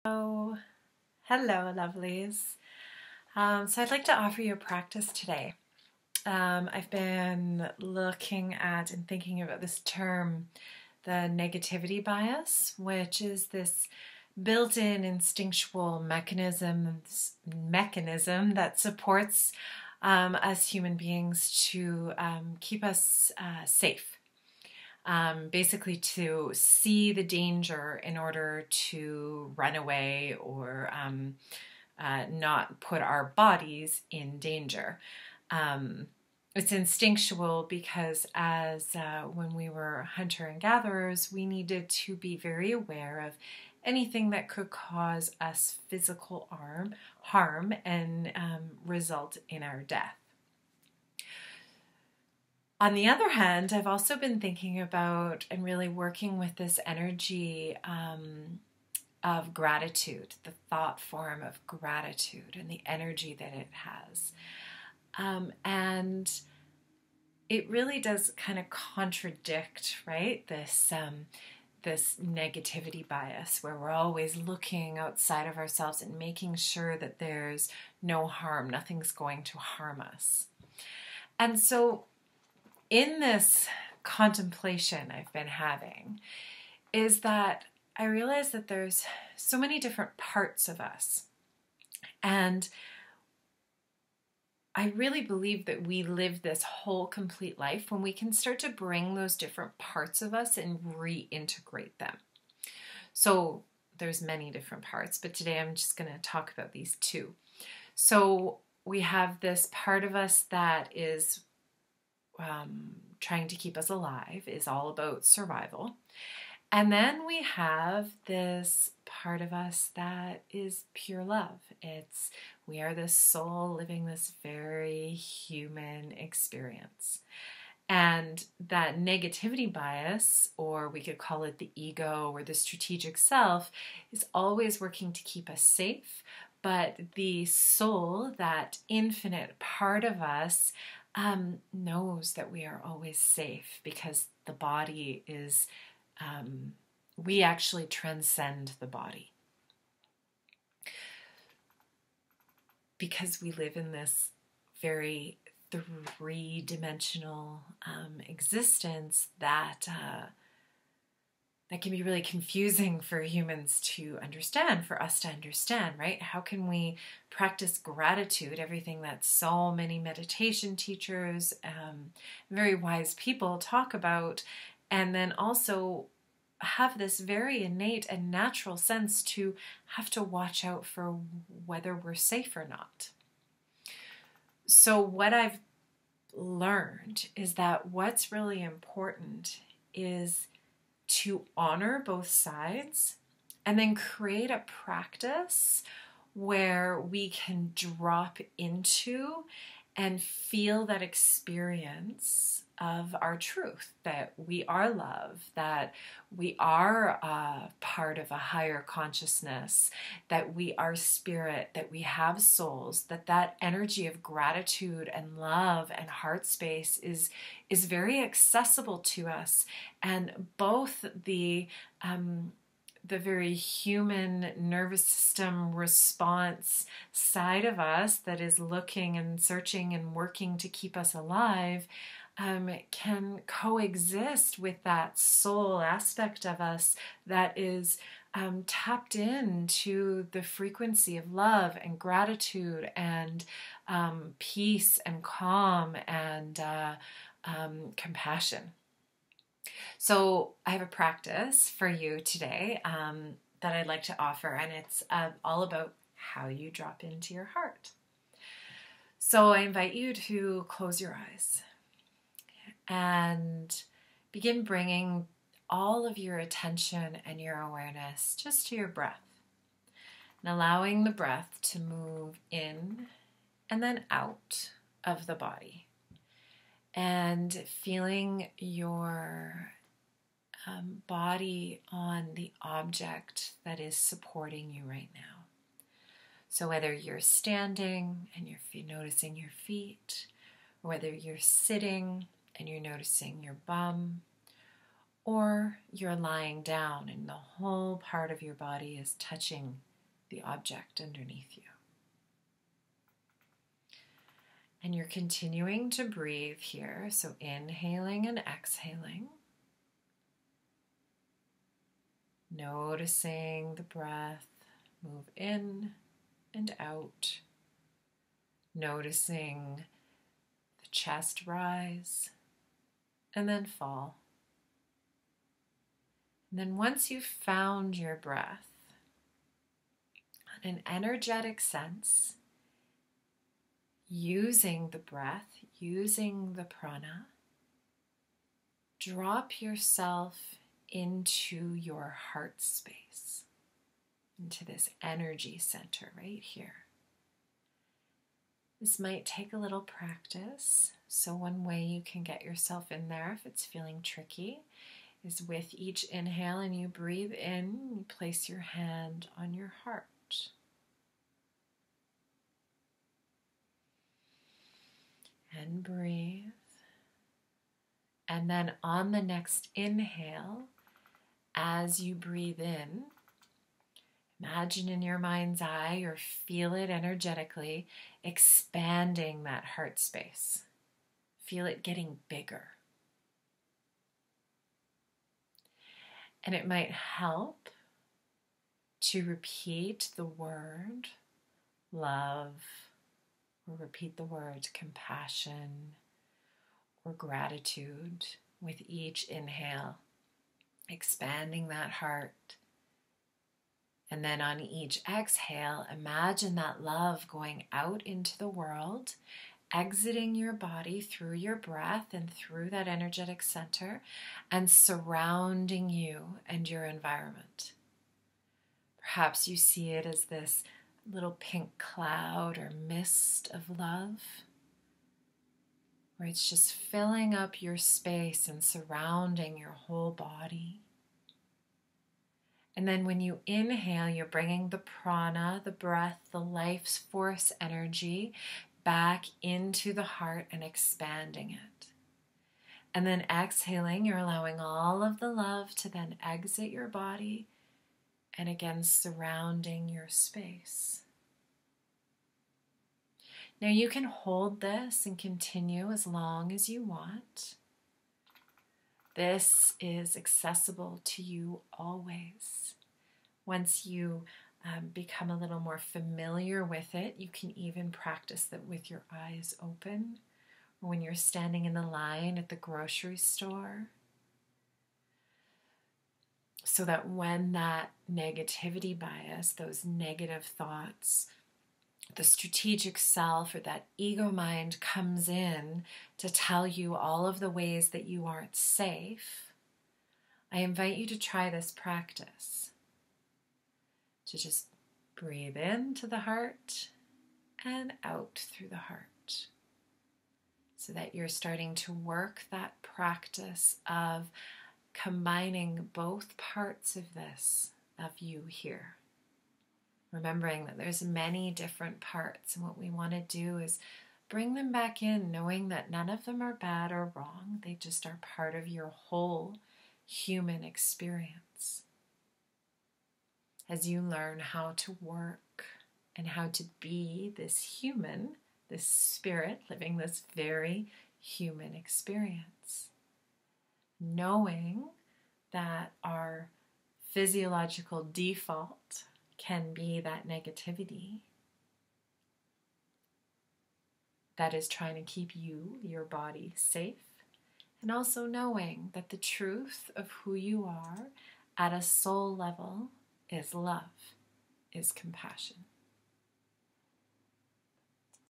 Oh, hello, lovelies. So I'd like to offer you a practice today. I've been looking at and thinking about this term, the negativity bias, which is this built-in instinctual mechanism that supports us human beings to keep us safe. Basically to see the danger in order to run away or not put our bodies in danger. It's instinctual because as when we were hunter and gatherers, we needed to be very aware of anything that could cause us physical harm and result in our death. On the other hand, I've also been thinking about and really working with this energy of gratitude, the thought form of gratitude and the energy that it has. And it really does kind of contradict, right, this negativity bias where we're always looking outside of ourselves and making sure that there's no harm, nothing's going to harm us. And so in this contemplation I've been having is that I realize that there's so many different parts of us. And I really believe that we live this whole complete life when we can start to bring those different parts of us and reintegrate them. So there's many different parts, but today I'm just going to talk about these two. So we have this part of us that is trying to keep us alive, is all about survival. And then we have this part of us that is pure love. We are this soul living this very human experience. And that negativity bias, or we could call it the ego or the strategic self, is always working to keep us safe. But the soul, that infinite part of us, knows that we are always safe because the body is, we actually transcend the body. Because we live in this very three-dimensional existence that can be really confusing for humans to understand, for us to understand, right? How can we practice gratitude, everything that so many meditation teachers, very wise people talk about, and then also have this very innate and natural sense to have to watch out for whether we're safe or not. So what I've learned is that what's really important is to honor both sides and then create a practice where we can drop into and feel that experience of our truth, that we are love, that we are a part of a higher consciousness, that we are spirit, that we have souls, that energy of gratitude and love and heart space is very accessible to us. And both the very human nervous system response side of us that is looking and searching and working to keep us alive can coexist with that soul aspect of us that is tapped into the frequency of love and gratitude and peace and calm and compassion. So I have a practice for you today that I'd like to offer, and it's all about how you drop into your heart. So I invite you to close your eyes and begin bringing all of your attention and your awareness just to your breath, and allowing the breath to move in and then out of the body, and feeling your body on the object that is supporting you right now. So whether you're standing and you're noticing your feet, or whether you're sitting and you're noticing your bum, or you're lying down and the whole part of your body is touching the object underneath you. And you're continuing to breathe here, so inhaling and exhaling. Noticing the breath move in and out. Noticing the chest rise and then fall. And then once you've found your breath, in an energetic sense, using the breath, using the prana, drop yourself into your heart space, into this energy center right here. This might take a little practice, so one way you can get yourself in there if it's feeling tricky is with each inhale and you breathe in, you place your hand on your heart. And breathe. And then on the next inhale, as you breathe in, imagine in your mind's eye or feel it energetically expanding that heart space. Feel it getting bigger. And it might help to repeat the word love, or repeat the words compassion or gratitude with each inhale, expanding that heart. And then on each exhale, imagine that love going out into the world, exiting your body through your breath and through that energetic center, and surrounding you and your environment. Perhaps you see it as this little pink cloud or mist of love, where it's just filling up your space and surrounding your whole body. And then when you inhale, you're bringing the prana, the breath, the life's force energy back into the heart and expanding it. And then exhaling, you're allowing all of the love to then exit your body and again surrounding your space. Now you can hold this and continue as long as you want. This is accessible to you always. Once you become a little more familiar with it, you can even practice that with your eyes open, or when you're standing in the line at the grocery store, so that when that negativity bias, those negative thoughts, the strategic self or that ego mind comes in to tell you all of the ways that you aren't safe, I invite you to try this practice. To just breathe into the heart and out through the heart. So that you're starting to work that practice of combining both parts of this, of you here. Remembering that there's many different parts, and what we want to do is bring them back in, knowing that none of them are bad or wrong. They just are part of your whole human experience. As you learn how to work and how to be this human, this spirit, living this very human experience. Knowing that our physiological default can be that negativity that is trying to keep you, your body, safe. And also knowing that the truth of who you are at a soul level is love, is compassion.